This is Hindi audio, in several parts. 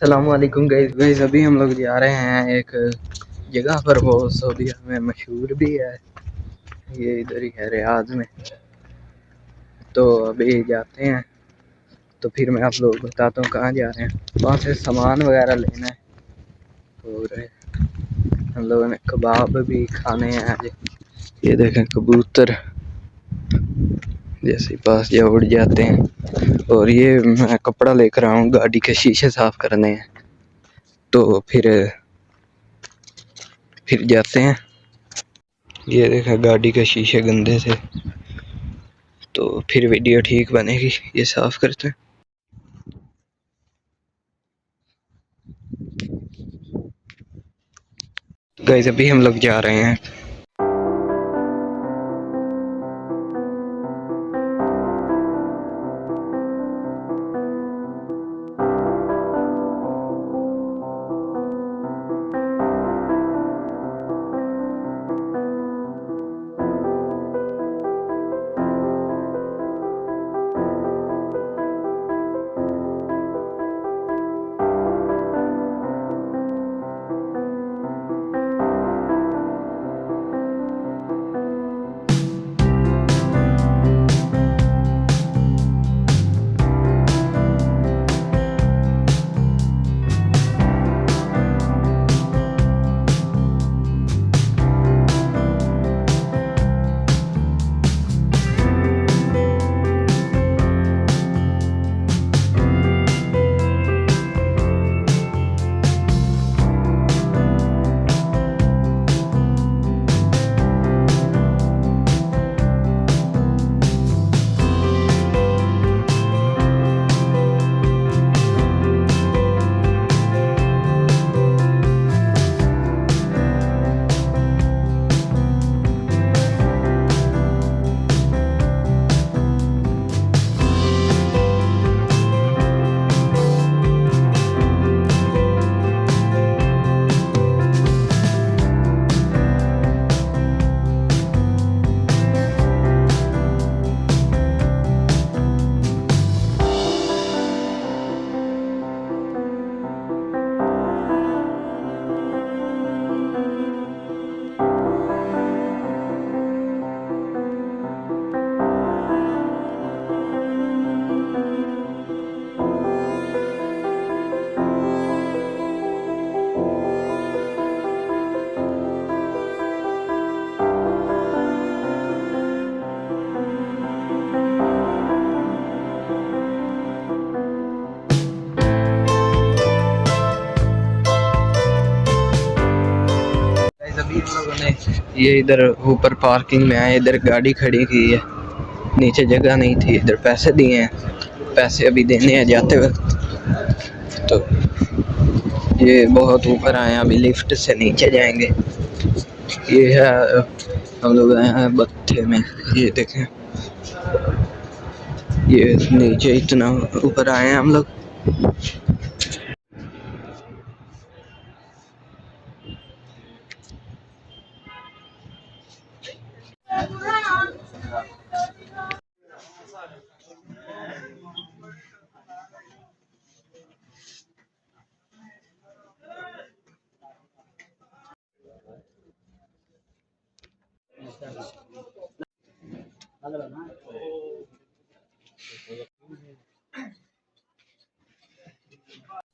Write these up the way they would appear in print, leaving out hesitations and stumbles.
अस्सलामुअलैकुम गाइस अभी हम लोग जा रहे हैं एक जगह पर, वो सऊदी में मशहूर भी है। ये इधर ही है रियाद में। तो अभी जाते हैं, तो फिर मैं आप लोग बताता हूँ कहाँ जा रहे हैं। वहाँ से सामान वगैरह लेना है और हम लोगों ने कबाब भी खाने हैं आज। ये देखें कबूतर जैसे ही पास जा उड़ जाते हैं। और ये मैं कपड़ा लेकर आया हूँ, गाड़ी के शीशे साफ करने हैं। तो फिर जाते हैं। ये देखा गाड़ी के शीशे गंदे थे, तो फिर वीडियो ठीक बनेगी। ये साफ करते हैं। गाइस अभी हम लोग जा रहे हैं। गाइस अभी हम लोगों ने ये इधर ऊपर पार्किंग में आए, इधर गाड़ी खड़ी की है। नीचे जगह नहीं थी, इधर पैसे दिए हैं, पैसे अभी देने हैं जाते वक्त। तो ये बहुत ऊपर आए हैं, अभी लिफ्ट से नीचे जाएंगे। ये है, हम लोग आए हैं बत्थे में। ये देखें, ये नीचे इतना ऊपर आए हैं हम लोग।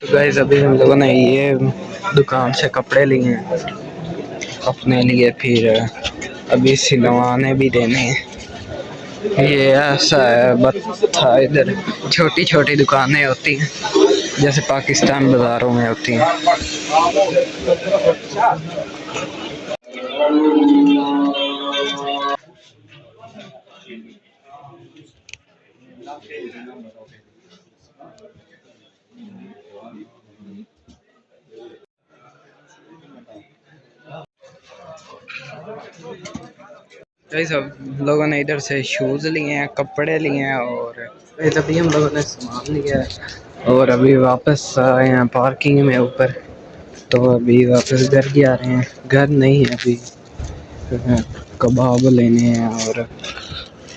तो गाइस अभी हम लोगों ने ये दुकान से कपड़े लिए हैं अपने लिए, फिर अभी सिलवाने भी देने हैं। ये ऐसा है बत्था, इधर छोटी छोटी दुकानें होती हैं जैसे पाकिस्तान बाजारों में होती हैं। गाइस सब लोगों ने इधर से शूज़ लिए हैं, कपड़े लिए हैं, और अभी हम लोगों ने सामान लिया है और अभी वापस आए हैं पार्किंग में ऊपर। तो अभी वापस घर जा रहे हैं। घर नहीं है अभी, कबाब लेने हैं और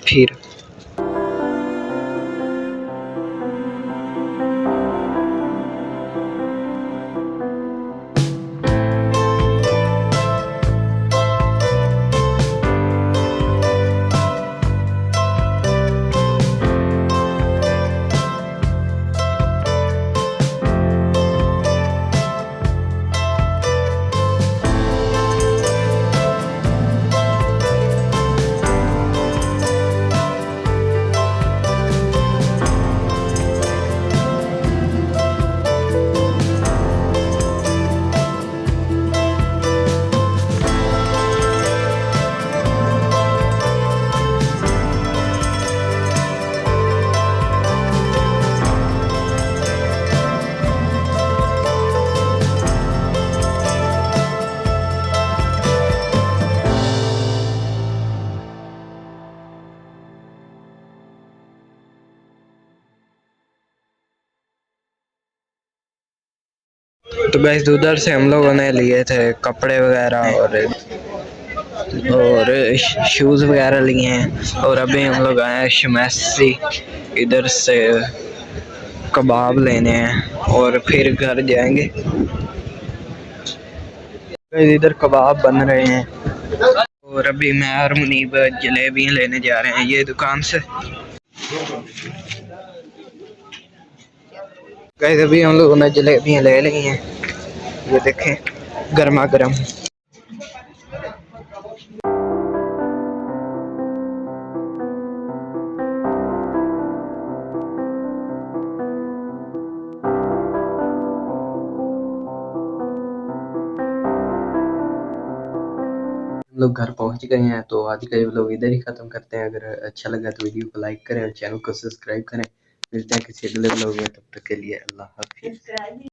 फिर तो गैस उधर से हम लोगों ने लिए थे कपड़े वगैरह और शूज़ वगैरह लिए हैं और अभी हम लोग आए हैं शमैसी इधर से कबाब लेने हैं और फिर घर जाएंगे। इधर कबाब बन रहे हैं और अभी मैं और मुनीब जलेबियाँ लेने जा रहे हैं ये दुकान से। गाइस अभी हम लोगों ने जलेबियाँ ले ली हैं, ये देखें गर्मा गर्म। लोग घर पहुंच गए हैं तो आज का ये व्लॉग इधर ही खत्म करते हैं। अगर अच्छा लगा तो वीडियो को लाइक करें और चैनल को सब्सक्राइब करें। मिलते हैं किसी अगले व्लॉग में, तब तक के लिए अल्लाह हाफिज़।